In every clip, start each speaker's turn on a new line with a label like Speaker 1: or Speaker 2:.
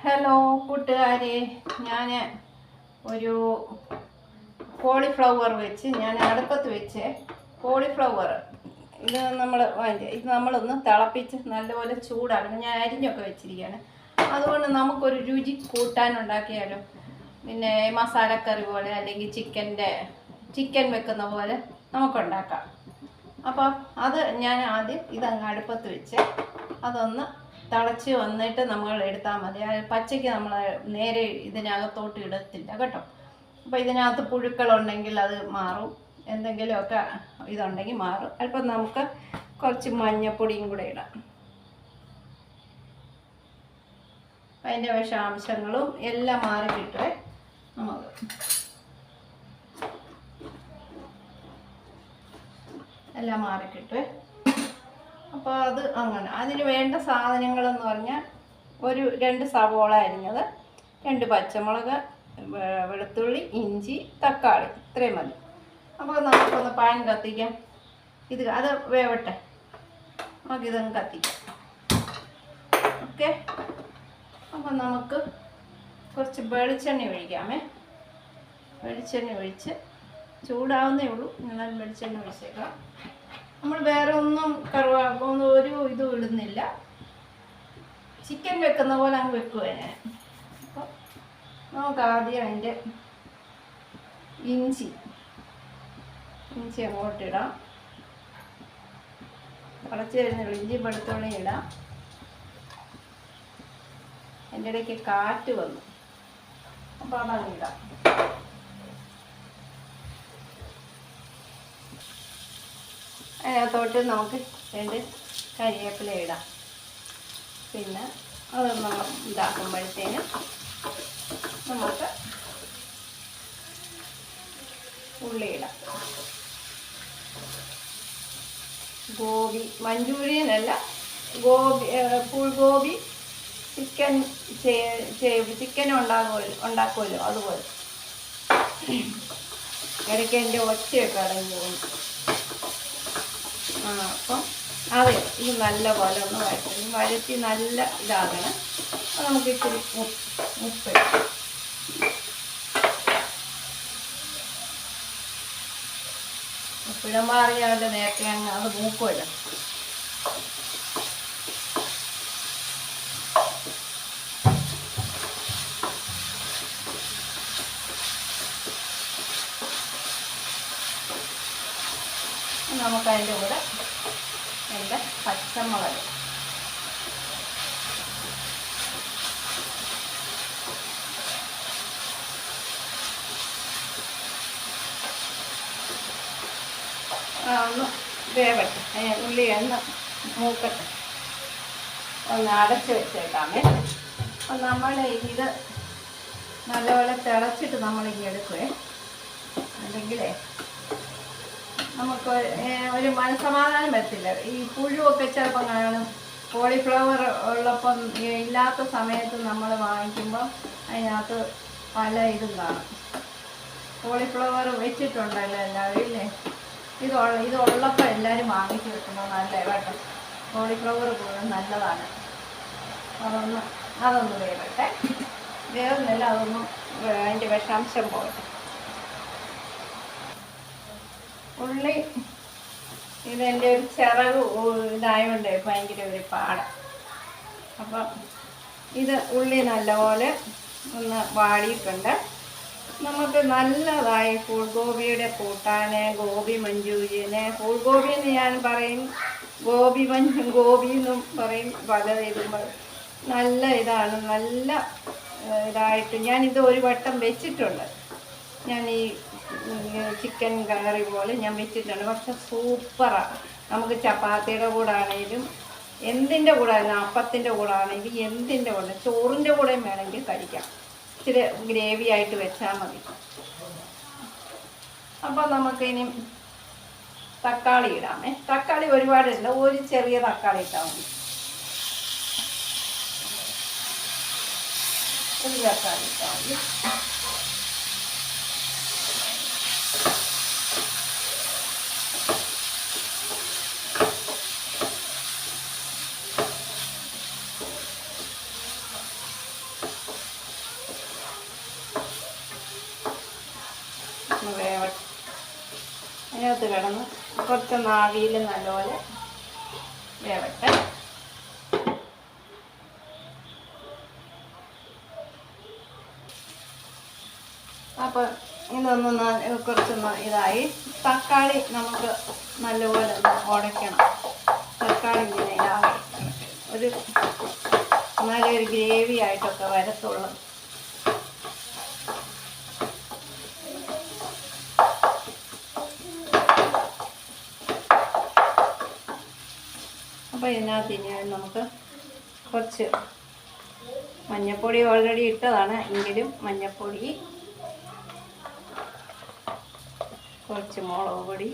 Speaker 1: Hello കൂട്ടുകാരെ, ഞാൻ ഒരു കോളിഫ്ലവർ വെച്ച് ഞാൻ അടുപ്പത്ത് വെച്ച് കോളിഫ്ലവർ ഇത് നമ്മളൊന്ന് തിളപ്പിച്ച് നല്ലപോലെ ചൂടാക്കണം. ഞാൻ അരിഞ്ഞൊക്കെ വെച്ചിരിക്കുകയാണ്. അതുകൊണ്ട് നമുക്കൊരു രുചി കൂട്ടാനുണ്ടാക്കിയാലോ. പിന്നെ മസാലക്കറി പോലെ അല്ലെങ്കിൽ ചിക്കൻ വെക്കുന്ന പോലെ നമുക്കുണ്ടാക്കാം. അപ്പം അത് ഞാൻ ആദ്യം ഇതങ്ങ് അടുപ്പത്ത് വെച്ച് അതൊന്ന് തിളച്ച് വന്നിട്ട് നമ്മൾ എടുത്താൽ മതി. പച്ചയ്ക്ക് നമ്മൾ നേരെ ഇതിനകത്തോട്ട് ഇടത്തില്ല കേട്ടോ. അപ്പോൾ ഇതിനകത്ത് പുഴുക്കളുണ്ടെങ്കിൽ അത് മാറും, എന്തെങ്കിലുമൊക്കെ ഇതുണ്ടെങ്കിൽ മാറും. അല്പം നമുക്ക് കുറച്ച് മഞ്ഞപ്പൊടിയും കൂടെ ഇടാം. അതിൻ്റെ വിഷാംശങ്ങളും എല്ലാം മാറി കിട്ടുമേ നമുക്ക്. എല്ലാം മാറി കിട്ടുമേ. അപ്പോൾ അത് അങ്ങനെ അതിന് വേണ്ട സാധനങ്ങളെന്ന് പറഞ്ഞാൽ ഒരു 2 സവോള അരിഞ്ഞത്, 2 പച്ചമുളക്, വെളുത്തുള്ളി, ഇഞ്ചി, തക്കാളി, ഇത്രയും മതി. അപ്പോൾ നമുക്കൊന്ന് പാൻ കത്തിക്കാം. അത് വേവട്ടെ, നമുക്കിതൊന്ന് കത്തിക്കാം. ഓക്കെ. അപ്പോൾ നമുക്ക് കുറച്ച് വെളിച്ചെണ്ണ ഒഴിക്കാമേ. വെളിച്ചെണ്ണ ഒഴിച്ച് ചൂടാവുന്നേ ഉള്ളൂ. ഞാൻ വെളിച്ചെണ്ണ ഒഴിച്ചേക്കാം. നമ്മൾ വേറെ ഒന്നും ഒരു ഇതും ഇടുന്നില്ല. ചിക്കൻ വെക്കുന്ന പോലെ അങ്ങ് വെക്കുക ഞാൻ. അപ്പോൾ നമുക്ക് ആദ്യം അതിൻ്റെ ഇഞ്ചി അങ്ങോട്ടിടാം. തിളച്ച് വരുന്ന ഇഞ്ചി വെളുത്തുള്ളി ഇടാം. എൻ്റെ ഇടയ്ക്ക് കാറ്റ് വന്നു, അപ്പോൾ അതങ്ങ് ഇടാം. അതിനകത്തോട്ട് നമുക്ക് 2 കരിവേപ്പില ഇടാം. പിന്നെ അത് നമ്മൾ ഇതാക്കുമ്പോഴത്തേനും നമുക്ക് ഉള്ളി ഇടാം. ഗോബി, മഞ്ചൂരിയൻ അല്ല, ഫുൾഗോബി ചിക്കൻ ഉണ്ടാക്കുമല്ലോ അതുപോലെ. ഇടയ്ക്ക് എൻ്റെ ഒച്ചയൊക്കെ അടങ്ങി പോകും. അപ്പം അതെ, ഇത് നല്ല പോലെ ഒന്ന് വഴറ്റി നല്ല ഇതാകണം. അപ്പോൾ നമുക്ക് ഇച്ചിരി ഉപ്പ് ഉപ്പിടുമ്പോൾ അറിയാമല്ലോ, നേരത്തെ അങ്ങ് അത് മൂക്കുമല്ലോ. നമുക്കതിൻ്റെ കൂടെ എൻ്റെ പച്ചമുളക്, ഒന്ന് വേവട്ടെ, ഉള്ളി ഒന്ന് മൂക്കട്ടെ. ഒന്ന് അടച്ച് വെച്ചേക്കാമേ. അപ്പം നമ്മൾ ഇത് നല്ലപോലെ തിളച്ചിട്ട് നമ്മളിങ്ങനെ എടുക്കുവേ. അല്ലെങ്കിലേ നമുക്ക് ഒരു മനസ്സമാധാനം വരത്തില്ല. ഈ പുഴുവൊക്കെ ചിലപ്പം കാണും. കോളിഫ്ലവർ ഉള്ളപ്പം ഇല്ലാത്ത സമയത്ത് നമ്മൾ വാങ്ങിക്കുമ്പോൾ അതിനകത്ത് പല ഇതും കാണും. കോളിഫ്ലവർ വെച്ചിട്ടുണ്ടല്ലോ എല്ലാവരും ഇല്ലേ? ഇതുള്ളപ്പോൾ എല്ലാവരും വാങ്ങിച്ച് വെക്കുമ്പോൾ നല്ല കേട്ടോ. കോളിഫ്ലവർ കൂടുതൽ നല്ലതാണ്. അതൊന്ന് വേവട്ടെ. വേവുന്നില്ല, അതൊന്നും അതിൻ്റെ വിഷാംശം പോകട്ടെ. ഉള്ളി ഇതെൻ്റെ ഒരു ചിറക് ഇതായതുകൊണ്ട് ഭയങ്കര ഒരു പാടാണ്. അപ്പം ഇത് ഉള്ളി നല്ലപോലെ ഒന്ന് വാടിയിട്ടുണ്ട്. നമുക്ക് നല്ലതായി ഫുൾഗോപിയുടെ കൂട്ടാന്, ഗോബി മഞ്ചൂരിയന്, ഫുൾഗോബിന്ന് ഞാൻ പറയും, ഗോബി എന്നും പറയും. പല ഇടുമ്പോൾ നല്ല ഇതാണ്, നല്ല ഇതായിട്ട് ഞാനിത് ഒരു വട്ടം വെച്ചിട്ടുണ്ട്. ഞാൻ ഈ ചിക്കൻ കറി പോലെ ഞാൻ വെച്ചിട്ടുണ്ട്. പക്ഷെ സൂപ്പറാണ്. നമുക്ക് ചപ്പാത്തിയുടെ കൂടെ ആണെങ്കിലും എന്തിൻ്റെ കൂടെ ആണെങ്കിലും, അപ്പത്തിൻ്റെ കൂടെ ആണെങ്കിലും എന്തിൻ്റെ കൂടെ, ചോറിൻ്റെ കൂടെയും വേണമെങ്കിൽ കഴിക്കാം. ഇച്ചിരി ഗ്രേവി ആയിട്ട് വെച്ചാൽ മതി. അപ്പോൾ നമുക്കിനി തക്കാളി ഇടാമേ. തക്കാളി ഒരുപാടില്ല, ഒരു ചെറിയ തക്കാളി ഇട്ടാൽ മതി. ഒരു തക്കാളി ഇട്ടാൽ മതി. ഇതിനകത്ത് കിടന്ന് കുറച്ചൊന്ന് ആവിയിൽ നല്ലപോലെ വേവട്ടെ. അപ്പോൾ ഇതൊന്ന് കുറച്ചൊന്ന് ഇതായി. തക്കാളി നമുക്ക് നല്ലപോലെ ഒന്ന് ഉടയ്ക്കണം. തക്കാളി ഇങ്ങനെ ഇതായി ഒരു നല്ലൊരു ഗ്രേവി ആയിട്ടൊക്കെ വരത്തുള്ളൂ. അപ്പോൾ ഇതിനകത്ത് ഇനി നമുക്ക് കുറച്ച് മഞ്ഞൾപ്പൊടി ഓൾറെഡി ഇട്ടതാണ്, എങ്കിലും മഞ്ഞൾപ്പൊടി, കുറച്ച് മുളക് പൊടി,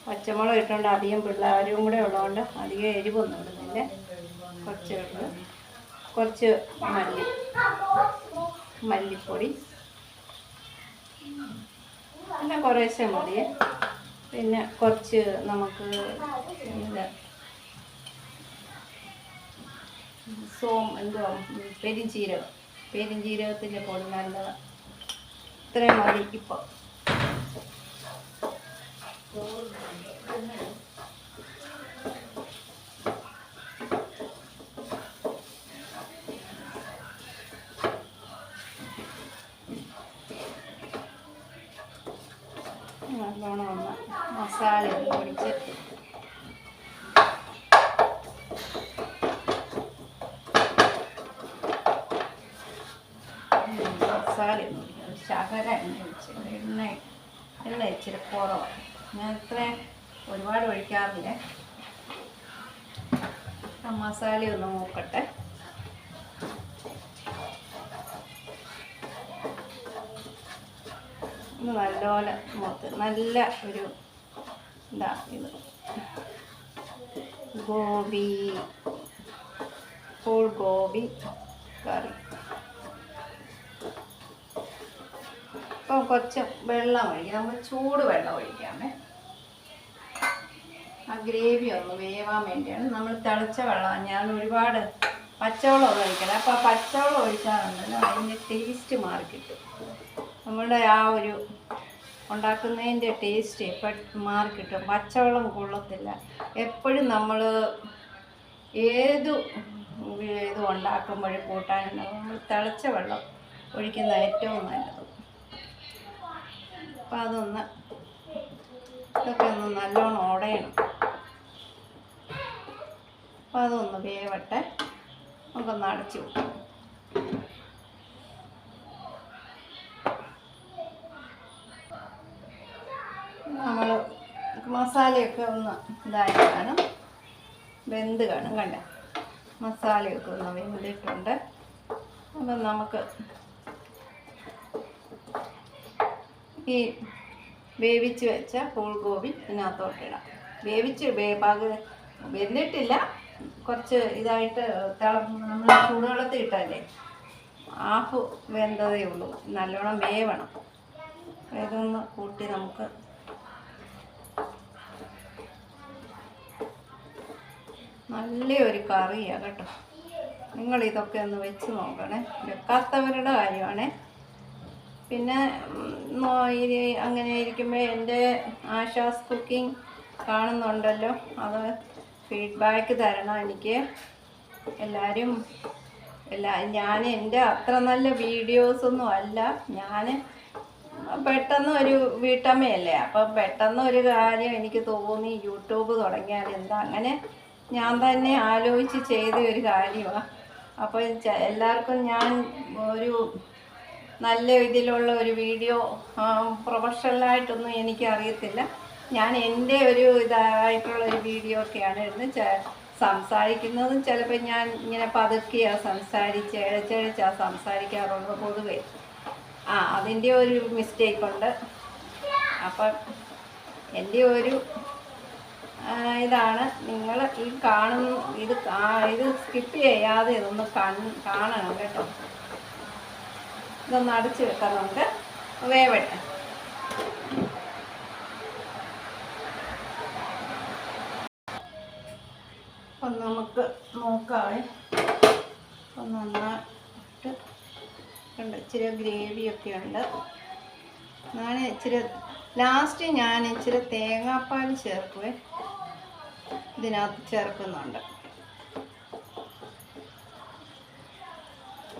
Speaker 1: പച്ചമുളക് ഇട്ടുകൊണ്ട് അധികം പിള്ളേരും കൂടെ ഉള്ളതുകൊണ്ട് അധികം എരിവൊന്നും ഇടുന്നില്ല. കുറച്ച് ഇട്ട് കുറച്ച് മല്ലിപ്പൊടി പിന്നെ കുറേശ്ശെ മതി. പിന്നെ കുറച്ച് നമുക്ക് ഇത് പെരിഞ്ചീരകത്തിൻ്റെ പൊടി നല്ലതാണ്. ഇത്രയും മതി. ഇപ്പോൾ നല്ലോണം ഒന്ന് മസാല പൊടിച്ച് മസാല ശകല എണ്ണ ഒഴിച്ച് എണ്ണ ഇച്ചിരി കുറവാണ്. ഞാൻ ഇത്രയും ഒരുപാട് ഒഴിക്കാറില്ല. മസാല ഒന്ന് മൂക്കട്ടെ. ഇത് നല്ലപോലെ മൂത്ത് നല്ല ഒരു ഇതാ ഇത് ഫുൾ ഗോബി കറി. ഇപ്പം കുറച്ച് വെള്ളം ഒഴിക്കാം. നമ്മൾ ചൂട് വെള്ളം ഒഴിക്കാമേ. ആ ഗ്രേവി ഒന്ന് വേവാൻ വേണ്ടിയാണ് നമ്മൾ തിളച്ച വെള്ളം. ഞാൻ ഒരുപാട് പച്ചവെള്ളം ഒഴിക്കണം. അപ്പോൾ ആ പച്ചവെള്ളം ഒഴിച്ചാലുണ്ടല്ലോ അതിൻ്റെ ടേസ്റ്റ് മാറിക്കിട്ടും. നമ്മളുടെ ആ ഒരു ഉണ്ടാക്കുന്നതിൻ്റെ ടേസ്റ്റ് മാറിക്കിട്ടും. പച്ചവെള്ളം കൊള്ളത്തില്ല. എപ്പോഴും നമ്മൾ ഏത് ഇത് ഉണ്ടാക്കുമ്പോഴും കൂട്ടാനുണ്ടാവും നമ്മൾ തിളച്ച വെള്ളം ഒഴിക്കുന്ന ഏറ്റവും നല്ലത്. അപ്പം ഇതൊക്കെ ഒന്ന് നല്ലോണം ഉടയണം. അപ്പം അതൊന്ന് വേവട്ടെ. നമുക്കൊന്ന് അടച്ചു വെക്കാം. നമ്മൾ മസാലയൊക്കെ ഒന്ന് ഇതായി കാണും, വെന്ത് കാണും. കണ്ട മസാലയൊക്കെ ഒന്ന് വെന്തിട്ടുണ്ട്. അപ്പം നമുക്ക് ഈ വേവിച്ച് വെച്ച ഫുൾഗോബി ഇതിനകത്തോട്ടിടാം. വെന്തിട്ടില്ല, കുറച്ച് ഇതായിട്ട് നമ്മൾ ചൂടുവെള്ളത്തിൽ ഇട്ടല്ലേ, ഹാഫ് വെന്തതേ ഉള്ളൂ. നല്ലോണം വേവണം. ഇതൊന്ന് കൂട്ടി നമുക്ക് നല്ലൊരു കറിയാണ് കേട്ടോ. നിങ്ങളിതൊക്കെ ഒന്ന് വെച്ച് നോക്കണേ. വെക്കാത്തവരുടെ കാര്യമാണേ. പിന്നെ അങ്ങനെ ഇരിക്കുമ്പോൾ എൻ്റെ ആശാസ് കുക്കിംഗ് കാണുന്നുണ്ടല്ലോ, അത് ഫീഡ്ബാക്ക് തരണം എനിക്ക്. ഞാൻ എൻ്റെ അത്ര നല്ല വീഡിയോസൊന്നും അല്ല. ഞാൻ പെട്ടെന്ന് ഒരു വീട്ടമ്മയല്ലേ, അപ്പം പെട്ടെന്ന് ഒരു കാര്യം എനിക്ക് തോന്നി യൂട്യൂബ് തുടങ്ങിയാൽ എന്താ, അങ്ങനെ ഞാൻ തന്നെ ആലോചിച്ച് ചെയ്ത ഒരു കാര്യമാണ്. അപ്പോൾ എല്ലാവർക്കും ഞാൻ ഒരു നല്ല ഇതിലുള്ള ഒരു വീഡിയോ പ്രൊഫഷണലായിട്ടൊന്നും എനിക്കറിയത്തില്ല. ഞാൻ എൻ്റെ ഒരു ഇതായിട്ടുള്ളൊരു വീഡിയോ ഒക്കെയാണ് ഇരുന്ന് സംസാരിക്കുന്നതും. ചിലപ്പോൾ ഞാൻ ഇങ്ങനെ പതുക്കെയാണ് ഇഴച്ചഴിച്ചാണ് സംസാരിക്കാറുള്ളത് പൊതുവേ. അതിൻ്റെ ഒരു മിസ്റ്റേക്കുണ്ട്. അപ്പം എൻ്റെ ഒരു ഇതാണ്. നിങ്ങൾ ഈ ഇത് സ്കിപ്പ് ചെയ്യാതെ ഇതൊന്ന് കാണണം കേട്ടോ. ഇതൊന്ന് അടച്ച് വെക്കാം, നമുക്ക് വേവട്ടെ. അപ്പം നമുക്ക് നോക്കാവേ. അപ്പം നന്നായിട്ട് ഉണ്ട്. ഇച്ചിരി ഗ്രേവിയൊക്കെ ഉണ്ട്. ഞാൻ ഇച്ചിരി ലാസ്റ്റ് ഞാൻ ഇച്ചിരി തേങ്ങാപ്പാൽ ചേർക്കുവേ, ഇതിനകത്ത് ചേർക്കുന്നുണ്ട്.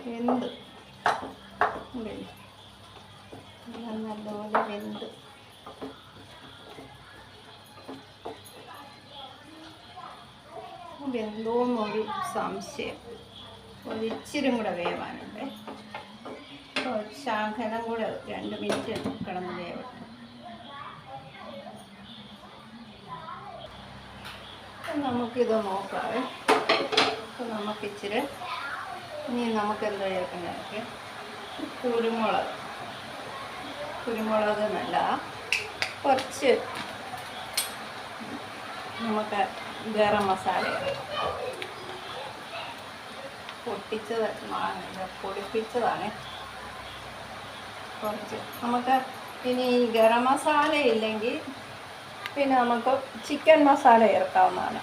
Speaker 1: വെന്ത് നല്ലപോലെ വെന്തോന്നൊരു സംശയം. ഒരിച്ചിരും കൂടെ വേവാനുണ്ട്. ശാഖനം കൂടെ 2 മിനിറ്റ് കിടന്ന് വേവട്ടെ. നമുക്കിത് നോക്കാവേ. അപ്പോൾ നമുക്കിച്ചിരി ഇനി നമുക്കെന്താ ചേർക്കുന്നതൊക്കെ കുരുമുളക് നല്ല കുറച്ച് നമുക്ക് ഗരം മസാല പൊടിപ്പിച്ചതാണ് കുറച്ച്. നമുക്ക് ഇനി ഗരം മസാല ഇല്ലെങ്കിൽ പിന്നെ നമുക്ക് ചിക്കൻ മസാല ചേർക്കാവുന്നതാണ്.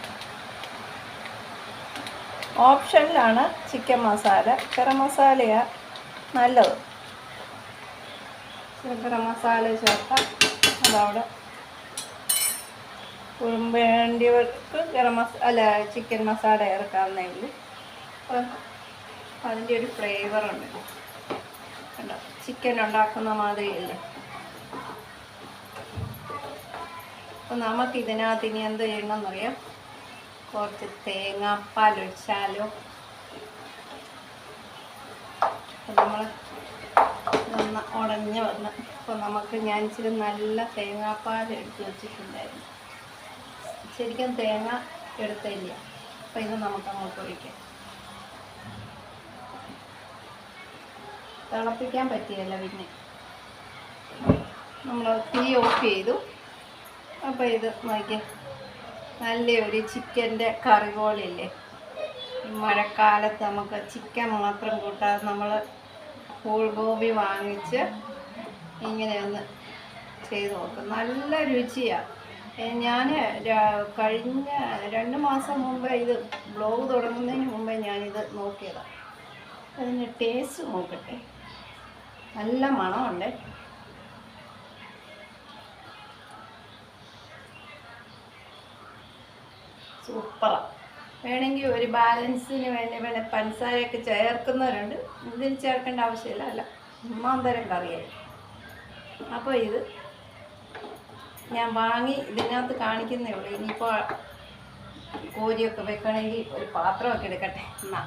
Speaker 1: ഓപ്ഷനിലാണ് ചിക്കൻ മസാല. ഗരം മസാലയാണ് നല്ലത്. ഗരം മസാല ചേർക്കാം. അതവിടെ വേണ്ടിയവർക്ക് ചിക്കൻ മസാല ചേർക്കാവുന്നേ ഉള്ളൂ. അപ്പം അതിൻ്റെ ഒരു ഫ്ലേവറുണ്ട്. കണ്ടോ, ചിക്കൻ ഉണ്ടാക്കുന്ന മാതിരിയല്ലേ. അപ്പം നമുക്കിതിനകത്ത് ഇനി എന്ത് ചെയ്യണമെന്നറിയാം, കുറച്ച് തേങ്ങാപ്പാൽ ഒഴിച്ചാലോ. നമ്മൾ നന്ന ഉടഞ്ഞ് വന്ന് അപ്പോൾ ഞാൻ ഇച്ചിരി നല്ല തേങ്ങാപ്പാൽ എടുത്ത് വെച്ചിട്ടുണ്ടായിരുന്നു. ശരിക്കും തേങ്ങ എടുത്തില്ല. അപ്പോൾ ഇത് നമുക്ക് അങ്ങോട്ട് ഒഴിക്കാം. തിളപ്പിക്കാൻ പറ്റിയല്ല. പിന്നെ നമ്മൾ തീ ഓഫ് ചെയ്തു. അപ്പോൾ ഇത് നോക്കിയാൽ നല്ലൊരു ചിക്കൻ്റെ കറി പോലെയില്ലേ. മഴക്കാലത്ത് നമുക്ക് ചിക്കൻ മാത്രം കൂട്ടാതെ നമ്മൾ ഹോൾ ഗോബി വാങ്ങിച്ച് ഇങ്ങനെ ഒന്ന് ചെയ്ത് നോക്കും. നല്ല രുചിയാണ്. ഞാൻ കഴിഞ്ഞ 2 മാസം മുമ്പേ ഇത് ബ്ലോഗ് തുടങ്ങുന്നതിന് മുമ്പേ ഞാനിത് നോക്കിയതാണ്. അതിന് ടേസ്റ്റ് നോക്കട്ടെ. നല്ല മണമുണ്ട്. സൂപ്പറാണ്. വേണമെങ്കിൽ ഒരു ബാലൻസിന് വേണ്ടി പഞ്ചസാരയൊക്കെ ചേർക്കുന്നവരുണ്ട്. ഇതിന് ചേർക്കേണ്ട ആവശ്യമില്ല. അല്ല, ഒന്നാന്തരം കറിയായി. അപ്പോൾ ഇത് ഞാൻ വാങ്ങി ഇതിനകത്ത് കാണിക്കുന്നേ ഉള്ളൂ. ഇനിയിപ്പോൾ കോരിയൊക്കെ വെക്കണമെങ്കിൽ ഒരു പാത്രമൊക്കെ എടുക്കട്ടെ. എന്നാ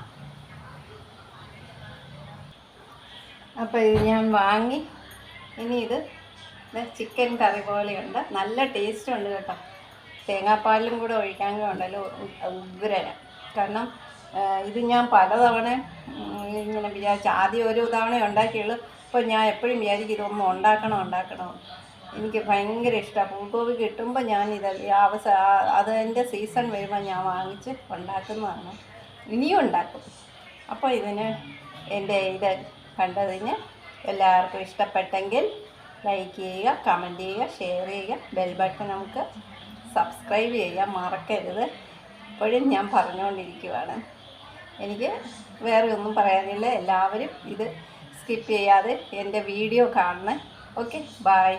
Speaker 1: അപ്പോൾ ഇത് ഞാൻ വാങ്ങി. ഇനി ഇത് ചിക്കൻ കറി പോലെയുണ്ട്. നല്ല ടേസ്റ്റ് ഉണ്ട് കേട്ടോ. തേങ്ങാപ്പാലും കൂടെ ഒഴിക്കാനും ഉണ്ടല്ലോ ഉഗ്രന. കാരണം ഇത് ഞാൻ പലതവണ ഇങ്ങനെ വിചാരിച്ചു. ആദ്യം ഒരു തവണ ഉണ്ടാക്കിയുള്ളൂ. അപ്പോൾ ഞാൻ എപ്പോഴും വിചാരിക്കും ഇതൊന്നും ഉണ്ടാക്കണം. എനിക്ക് ഭയങ്കര ഇഷ്ടമാണ്. പൂക്കോവി കിട്ടുമ്പോൾ ഞാനിത് അതിൻ്റെ സീസൺ വരുമ്പോൾ ഞാൻ വാങ്ങിച്ച് ഉണ്ടാക്കുന്നതാണ്. ഇനിയും ഉണ്ടാക്കും. അപ്പോൾ ഇതിന് എൻ്റെ ഇത് കണ്ടതിന് എല്ലാവർക്കും ഇഷ്ടപ്പെട്ടെങ്കിൽ ലൈക്ക് ചെയ്യുക, കമൻറ്റ് ചെയ്യുക, ഷെയർ ചെയ്യുക. ബെൽ ബട്ടൺ നമുക്ക് സബ്സ്ക്രൈബ് ചെയ്യാൻ മറക്കരുത്. ഇപ്പോഴും ഞാൻ പറഞ്ഞുകൊണ്ടിരിക്കുകയാണ്. എനിക്ക് വേറെ ഒന്നും പറയാനില്ല. എല്ലാവരും ഇത് സ്കിപ്പ് ചെയ്യാതെ എൻ്റെ വീഡിയോ കാണണേ. Okay, by.